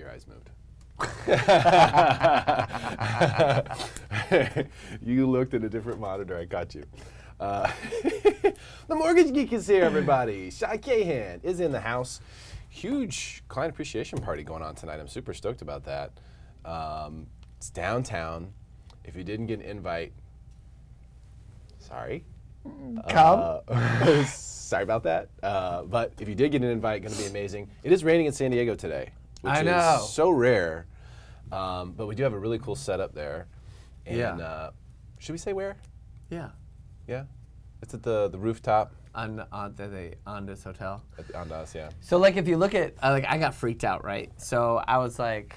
your eyes moved. You looked at a different monitor. I got you. The Mortgage Geek is here, everybody. Shai Kahan is in the house. Huge client appreciation party going on tonight. I'm super stoked about that. It's downtown. If you didn't get an invite, sorry. Come. Sorry about that. But if you did get an invite, going to be amazing. It is raining in San Diego today, which I know. is so rare. But we do have a really cool setup there. And Yeah. Should we say where? Yeah. Yeah. It's at the Rooftop. On this hotel. At the Ondas, yeah. So like if you look at I got freaked out, right? So I was like,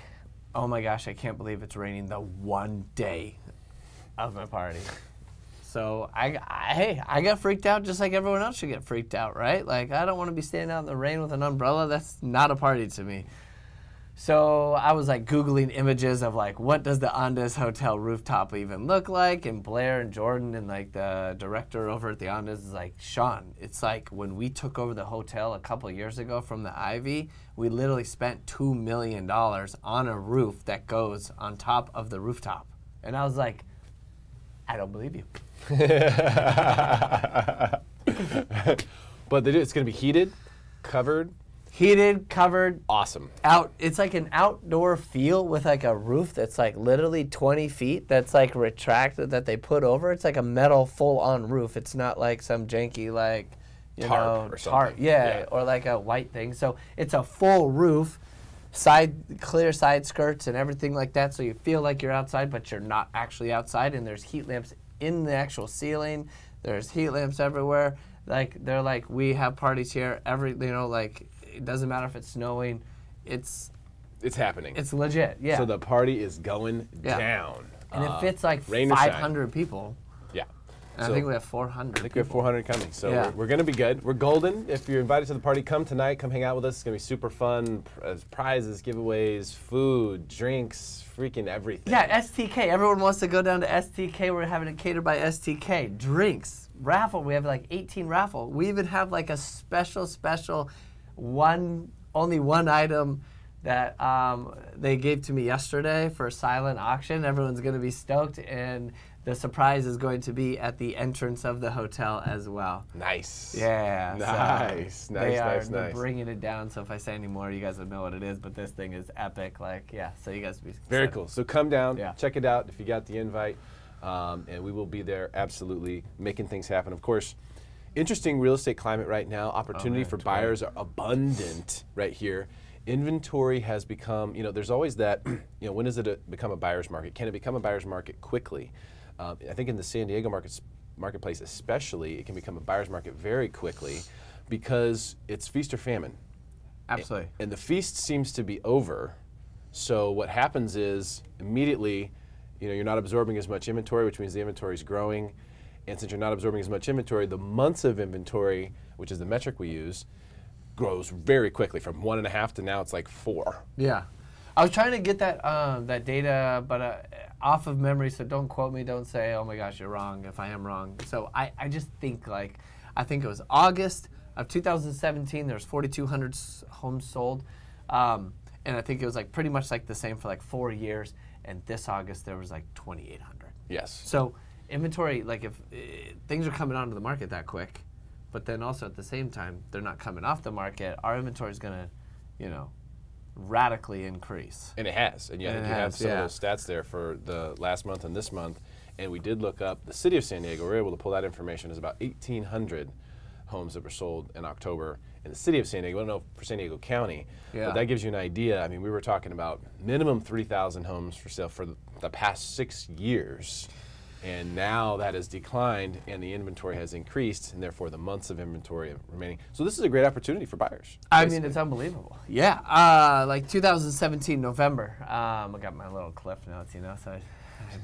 oh my gosh, I can't believe it's raining the one day of my party. So I got freaked out just like everyone else should get freaked out, right? Like I don't want to be standing out in the rain with an umbrella. That's not a party to me. So I was like Googling images of like what does the Ondas Hotel rooftop even look like? And Blair and Jordan and like the director over at the Ondas is like, Sean, it's like when we took over the hotel a couple of years ago from the Ivy, we literally spent $2 million on a roof that goes on top of the rooftop. And I was like, I don't believe you. But it's going to be heated, covered. Heated, covered. Awesome. It's like an outdoor feel with like a roof that's like literally 20 feet that's like retracted that they put over. It's like a metal full-on roof. It's not like some janky like, tarp or something. Yeah, or like a white thing. So it's a full roof, clear side skirts and everything like that. So you feel like you're outside, but you're not actually outside. And there's heat lamps in the actual ceiling. There's heat lamps everywhere. Like they're like, we have parties here like. It doesn't matter if it's snowing. It's happening. It's legit, yeah. So the party is going down. And it fits like rain or 500 people. Yeah. And I think we have 400 I think we have 400 coming. So Yeah. we're going to be good. We're golden. If you're invited to the party, come tonight. Come hang out with us. It's going to be super fun. Prizes, giveaways, food, drinks, freaking everything. Yeah, STK. Everyone wants to go down to STK. We're having it catered by STK. Drinks, raffle. We have like 18 raffle. We even have like a special only one item that they gave to me yesterday for a silent auction. Everyone's going to be stoked, and the surprise is going to be at the entrance of the hotel as well. Nice. Yeah. Nice. They're bringing it down, so if I say any more, you guys will know what it is, but this thing is epic. Like, yeah, so you guys will be Very excited. cool. So come down, Yeah. check it out if you got the invite, and we will be there absolutely making things happen. Of course, interesting real estate climate right now. Opportunity for buyers are abundant right here. Inventory has become, there's always that, when does it become a buyer's market? Can it become a buyer's market quickly? I think in the San Diego marketplace especially, it can become a buyer's market very quickly because it's feast or famine. Absolutely. And the feast seems to be over. So what happens is immediately, you're not absorbing as much inventory, which means the inventory is growing. And since you're not absorbing as much inventory, the months of inventory, which is the metric we use, grows very quickly from 1.5 to now it's like 4. Yeah. I was trying to get that data, but off of memory, so don't quote me. Don't say, oh my gosh, you're wrong if I am wrong. So I just think I think it was August of 2017, there was 4,200 homes sold. And I think it was like pretty much like the same for like 4 years. And this August, there was like 2,800. Yes. So inventory, like if things are coming onto the market that quick, but then also at the same time, they're not coming off the market, our inventory is going to, radically increase. And it has. And you have some of those stats there for the last month and this month. And we did look up the city of San Diego. We were able to pull that information. It's about 1,800 homes that were sold in October in the city of San Diego. I don't know for San Diego County, but that gives you an idea. I mean, we were talking about minimum 3,000 homes for sale for the past 6 years. And now that has declined and the inventory has increased, and therefore the months of inventory remaining. So this is a great opportunity for buyers. I mean, it's unbelievable. Yeah, like 2017 November. I got my little cliff notes, so I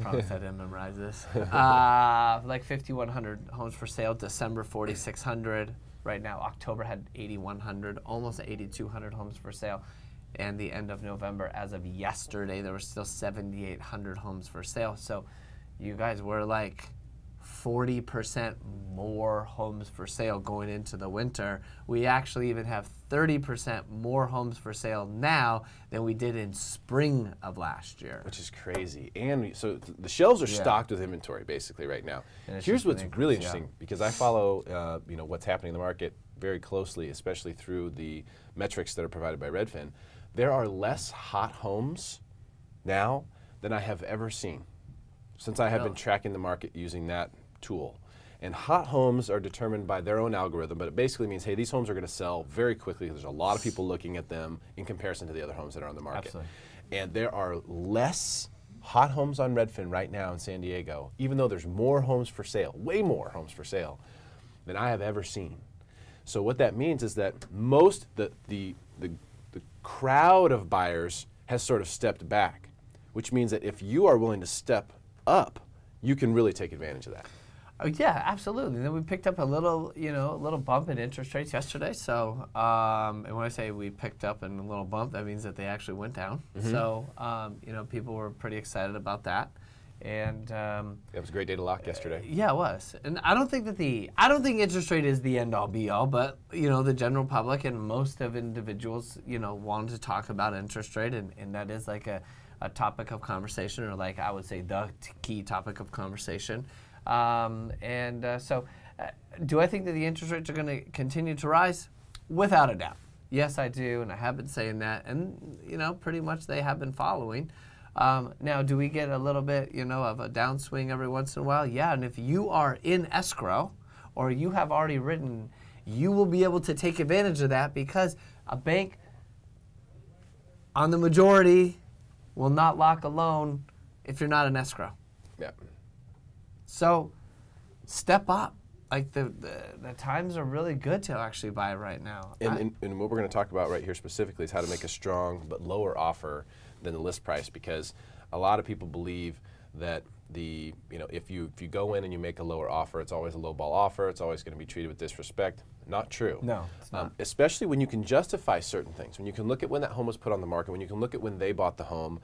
promise I didn't memorize this. Like 5,100 homes for sale. December 4,600. Right now, October had 8,100, almost 8,200 homes for sale. And the end of November, as of yesterday, there were still 7,800 homes for sale. So you guys were like 40% more homes for sale going into the winter. We actually even have 30% more homes for sale now than we did in spring of last year. Which is crazy. And so the shelves are stocked with inventory basically right now. Here's what's really interesting, because I follow what's happening in the market very closely, especially through the metrics that are provided by Redfin. There are less hot homes now than I have ever seen since I have been tracking the market using that tool. And hot homes are determined by their own algorithm, but it basically means, hey, these homes are going to sell very quickly because there's a lot of people looking at them in comparison to the other homes that are on the market. Absolutely. And there are less hot homes on Redfin right now in San Diego, even though there's more homes for sale, way more homes for sale, than I have ever seen. So what that means is that the crowd of buyers has sort of stepped back, which means that if you are willing to step up, you can really take advantage of that. Oh, yeah, absolutely. And then we picked up a little bump in interest rates yesterday. So, and when I say we picked up a little bump, that means that they actually went down. So, people were pretty excited about that. And it was a great day to lock yesterday. Yeah, it was. And I don't think interest rate is the end all be all, but the general public and most of individuals, wanted to talk about interest rate, and that is like a topic of conversation, or like I would say the key topic of conversation. So do I think that the interest rates are going to continue to rise? Without a doubt. Yes, I do, and I have been saying that, and pretty much they have been following. Now, do we get a little bit, of a downswing every once in a while? Yeah, and if you are in escrow or you have already written, you will be able to take advantage of that, because a bank on the majority will not lock a loan if you're not in escrow. Yeah. So step up. Like the times are really good to actually buy right now. And what we're going to talk about right here specifically is how to make a strong but lower offer than the list price, because a lot of people believe that if you go in and you make a lower offer, it's always a lowball offer, it's always going to be treated with disrespect. Not true. No, it's not. Especially when you can justify certain things, when you can look at when that home was put on the market, when you can look at when they bought the home,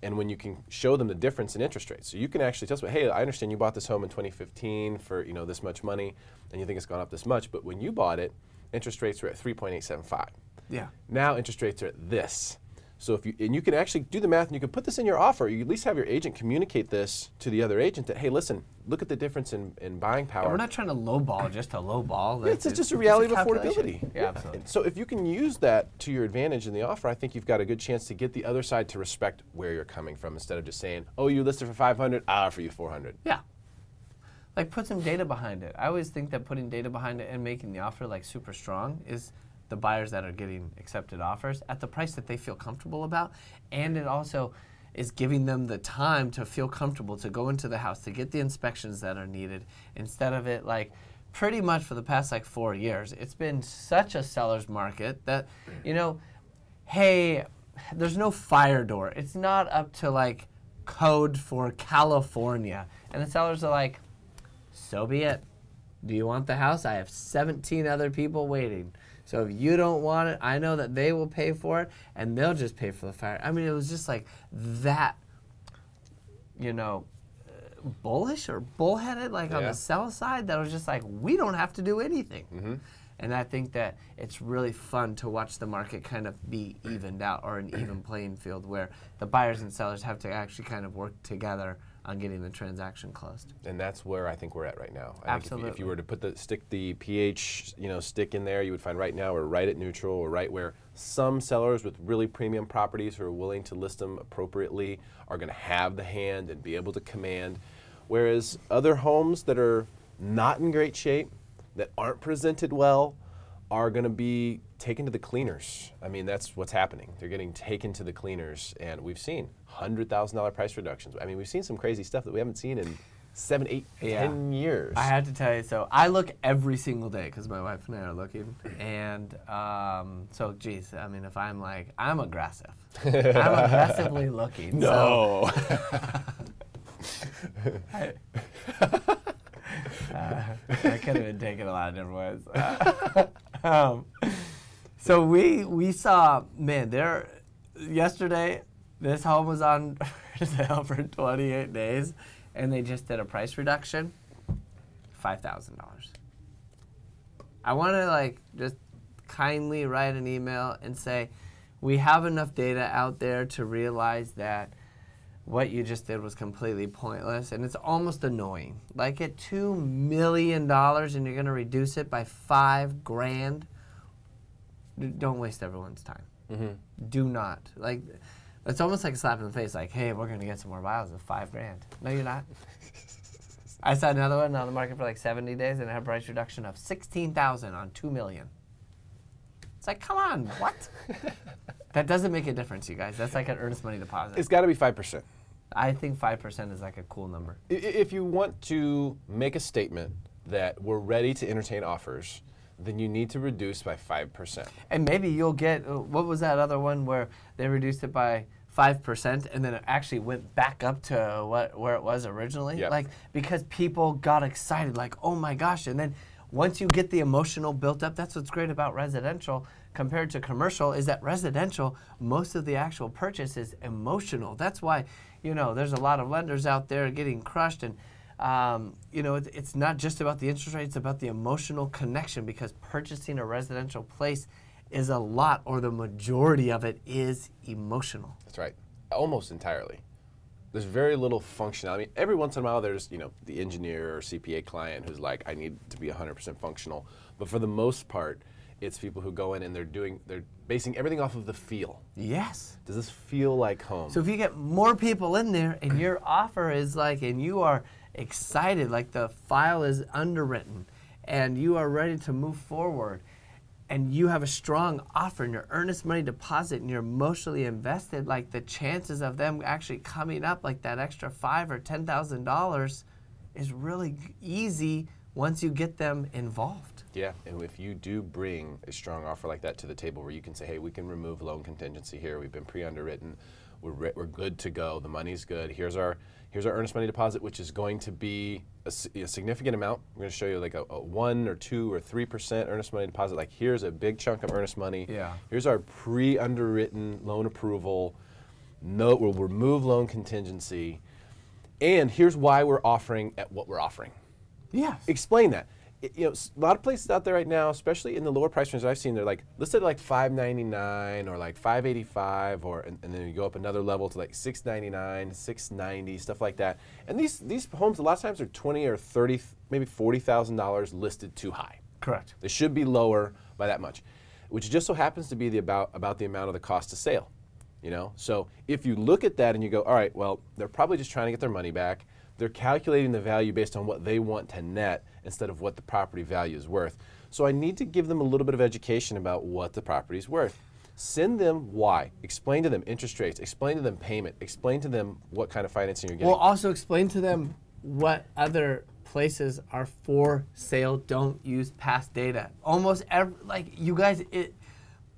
and when you can show them the difference in interest rates. So you can actually tell them, hey, I understand you bought this home in 2015 for this much money, and you think it's gone up this much, but when you bought it, interest rates were at 3.875. Yeah. Now interest rates are at this. So you can actually do the math, and you can put this in your offer. You at least have your agent communicate this to the other agent that, hey, listen, look at the difference in buying power. And we're not trying to lowball just to lowball. It's just a reality of affordability. Yeah, absolutely. So if you can use that to your advantage in the offer, I think you've got a good chance to get the other side to respect where you're coming from, instead of just saying, oh, you listed for 500, I'll offer you 400. Yeah. Like, put some data behind it. I always think that putting data behind it and making the offer like super strong is the buyers that are getting accepted offers at the price that they feel comfortable about, and it also is giving them the time to feel comfortable to go into the house, to get the inspections that are needed, instead of it like pretty much for the past 4 years. It's been such a seller's market that, hey, there's no fire door. It's not up to code for California. And the sellers are like, so be it. Do you want the house? I have 17 other people waiting. So if you don't want it, I know that they will pay for it, and they'll just pay for the fire. I mean, it was just like that, bullish or bullheaded, on the sell side, that was just like, we don't have to do anything. Mm-hmm. And I think that it's really fun to watch the market kind of be evened out, or an even playing field where the buyers and sellers have to actually kind of work together on getting the transaction closed. And that's where I think we're at right now. Absolutely. If you were to stick the pH, stick in there, you would find right now we're right at neutral, or right where some sellers with really premium properties who are willing to list them appropriately are going to have the hand and be able to command, whereas other homes that are not in great shape, that aren't presented well, are going to be taken to the cleaners. I mean, that's what's happening. They're getting taken to the cleaners, and we've seen $100,000 price reductions. I mean, we've seen some crazy stuff that we haven't seen in 7, 8, 10 years. I have to tell you, so I look every single day because my wife and I are looking, and so geez, I mean, if I'm I'm aggressive. I'm aggressively looking. No. That could have been taken a lot of different ways. So we saw, man, yesterday, this home was on sale for 28 days, and they just did a price reduction. $5,000. I want to like just kindly write an email and say, we have enough data out there to realize that what you just did was completely pointless, and it's almost annoying. Like at $2 million and you're going to reduce it by $5,000, don't waste everyone's time. Mm-hmm. Do not. Like, it's almost like a slap in the face, like, hey, we're going to get some more buyers with $5,000. No, you're not. I saw another one on the market for like 70 days and it had a price reduction of $16,000 on $2 million. It's like, come on, what? That doesn't make a difference, you guys. That's like an earnest money deposit. It's got to be 5%. I think 5% is like a cool number. If you want to make a statement that we're ready to entertain offers, then you need to reduce by 5%. And maybe you'll get, what was that other one where they reduced it by 5% and then it actually went back up to where it was originally? Yep. Like, because people got excited, like, oh my gosh. And then once you get the emotional built up, that's what's great about residential compared to commercial, is that residential, most of the actual purchase is emotional. That's why, you know, there's a lot of lenders out there getting crushed, and you know, it's not just about the interest rate, it's about the emotional connection, because purchasing a residential place is a lot, or the majority of it is emotional. That's right. Almost entirely. There's very little functionality. I mean, every once in a while there's, you know, the engineer or CPA client who's like, I need to be 100% functional. But for the most part, it's people who go in and they're basing everything off of the feel. Yes. Does this feel like home? So if you get more people in there and your offer is like, and you are excited, like the file is underwritten and you are ready to move forward, and you have a strong offer and your earnest money deposit and you're emotionally invested, like the chances of them actually coming up like that extra $5,000 or $10,000 is really easy once you get them involved. Yeah, and if you do bring a strong offer like that to the table where you can say, hey, we can remove loan contingency here, we've been pre-underwritten, we're good to go, the money's good, here's our earnest money deposit, which is going to be a significant amount. We're going to show you like a 1 or 2 or 3% earnest money deposit. Like, here's a big chunk of earnest money. Yeah. Here's our pre-underwritten loan approval. No, we'll remove loan contingency. And here's why we're offering at what we're offering. Yes. Explain that. You know, a lot of places out there right now, especially in the lower price range I've seen, they're like listed at like $599 or like $585, or and then you go up another level to like $699, $690, stuff like that. And these homes a lot of times are $20,000 or $30,000, maybe $40,000 listed too high. Correct. They should be lower by that much, which just so happens to be about the amount of the cost of sale. You know, so if you look at that and you go, all right, well, they're probably just trying to get their money back. They're calculating the value based on what they want to net instead of what the property value is worth. So I need to give them a little bit of education about what the property is worth. Send them why. Explain to them interest rates. Explain to them payment. Explain to them what kind of financing you're getting. Well, also explain to them what other places are for sale. Don't use past data. Almost every, like you guys,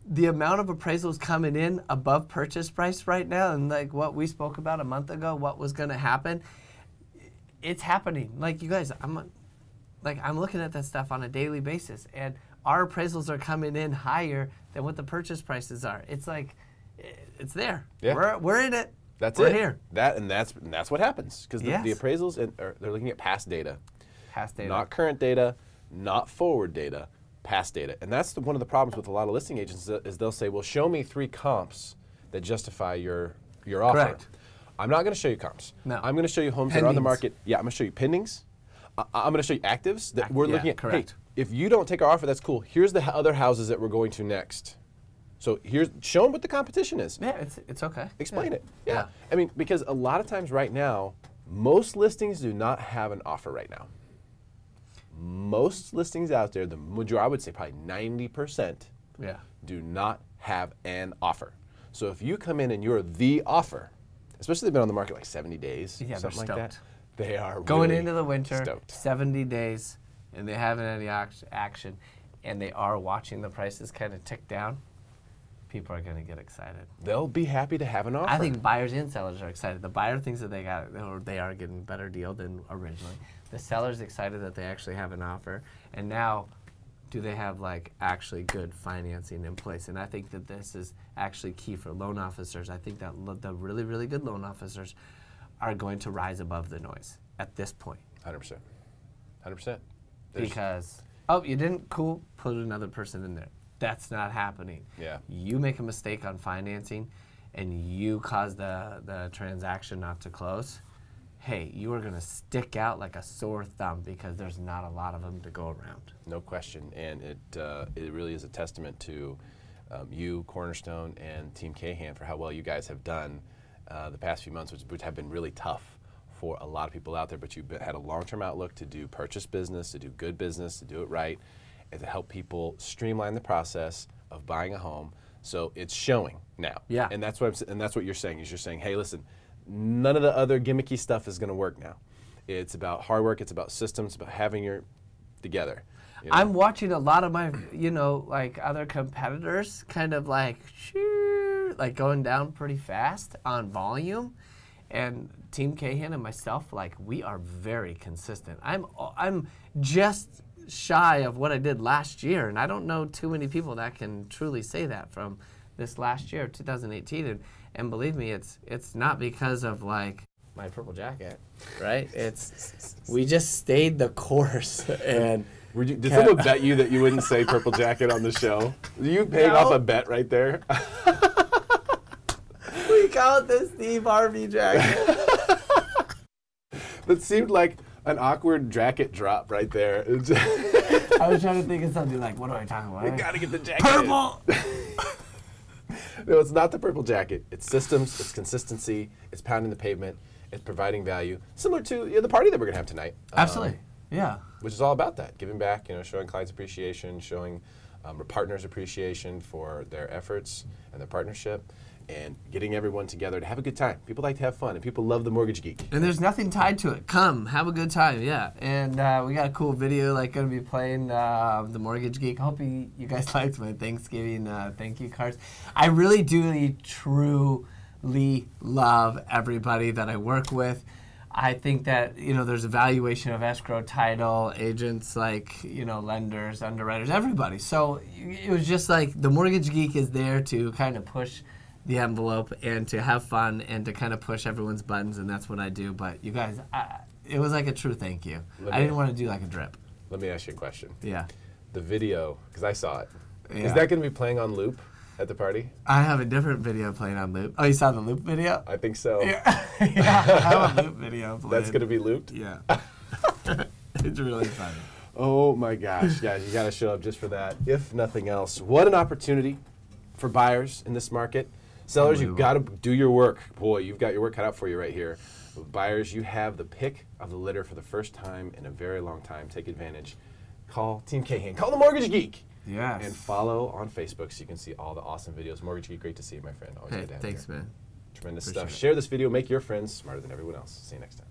the amount of appraisals coming in above purchase price right now, and like what we spoke about a month ago, what was going to happen, it's happening. Like you guys, I'm looking at that stuff on a daily basis, and our appraisals are coming in higher than what the purchase prices are. It's like, it's there. Yeah. We're in it. We're here. That's what happens, because Yes. the appraisals they're looking at past data, Past data. not current data, not forward data, past data. And that's one of the problems with a lot of listing agents is they'll say, well, show me 3 comps that justify your offer. Correct. I'm not going to show you comps. No. I'm going to show you homes that are on the Pendings. market. Yeah, I'm going to show you pendings. I'm going to show you actives that we're looking at. correct. Hey, if you don't take our offer, that's cool. Here's the other houses that we're going to next. So show them what the competition is. Yeah, it's okay. Explain Yeah. it. Yeah. I mean, because a lot of times right now, most listings do not have an offer right now. Most listings out there, the majority, I would say probably 90%, Yeah. do not have an offer. So if you come in and you're the offer, especially if they've been on the market like 70 days, Yeah, something they're like that, they are Going really into the winter, stoked. 70 days, and they haven't had any action, and they are watching the prices kind of tick down, people are going to get excited. They'll be happy to have an offer. I think buyers and sellers are excited. The buyer thinks that they are getting a better deal than originally. The seller's excited that they actually have an offer, and now do they have like actually good financing in place? And I think that this is actually key for loan officers. I think that the really, really good loan officers are going to rise above the noise at this point. 100%. 100%. because, oh, you didn't? Cool, put another person in there. That's not happening. Yeah. You make a mistake on financing and you cause the transaction not to close, hey, you are going to stick out like a sore thumb because there's not a lot of them to go around. No question, and it really is a testament to you, Cornerstone, and Team Cahan for how well you guys have done the past few months, which have been really tough for a lot of people out there, but you've had a long-term outlook to do purchase business, to do good business, to do it right, and to help people streamline the process of buying a home. So it's showing now. Yeah. And that's what you're saying. Is you're saying, hey, listen, none of the other gimmicky stuff is going to work now. It's about hard work. It's about systems. It's about having your together. You know? I'm watching a lot of my, like other competitors kind of like, like going down pretty fast on volume. And Team Cahan and myself, like, we are very consistent. I'm just shy of what I did last year, and I don't know too many people that can truly say that from this last year, 2018. And believe me, it's not because of like my purple jacket, right? We just stayed the course. And did someone bet you that you wouldn't say purple jacket on the show? You paid off a bet right there. We call it the Steve Harvey jacket. That seemed like an awkward jacket drop right there. I was trying to think of something like, what am I talking about? You gotta get the jacket. Purple! No, it's not the purple jacket. It's systems, it's consistency, it's pounding the pavement, it's providing value. Similar to the party that we're gonna have tonight. Absolutely, yeah. Which is all about that, giving back, showing clients appreciation, showing partners appreciation for their efforts and their partnership, and getting everyone together to have a good time. People like to have fun, and people love the Mortgage Geek. And there's nothing tied to it. Come, have a good time, yeah. And we got a cool video, like, going to be playing the Mortgage Geek. Hope you guys liked my Thanksgiving thank you cards. I really do truly love everybody that I work with. I think that, there's a valuation of escrow, title, agents, like, lenders, underwriters, everybody. So it was just like the Mortgage Geek is there to kind of push the envelope and to have fun and to kind of push everyone's buttons, and that's what I do. But you guys, it was like a true thank you. I didn't want to do like a drip. Let me ask you a question. Yeah. The video, because I saw it, yeah. Is that going to be playing on loop at the party? I have a different video playing on loop. Oh, you saw the loop video? I think so. Yeah, yeah, I have a loop video playing. That's going to be looped? Yeah. It's really funny. Oh my gosh, guys, you got to show up just for that, if nothing else. What an opportunity for buyers in this market. Sellers, you've got to do your work. Boy, you've got your work cut out for you right here. Buyers, you have the pick of the litter for the first time in a very long time. Take advantage. Call Team Cahan. Call the Mortgage Geek. Yes. And follow on Facebook so you can see all the awesome videos. Mortgage Geek, great to see you, my friend. Always good to have you. Thanks, man. Tremendous Appreciate stuff. it. Share this video. Make your friends smarter than everyone else. See you next time.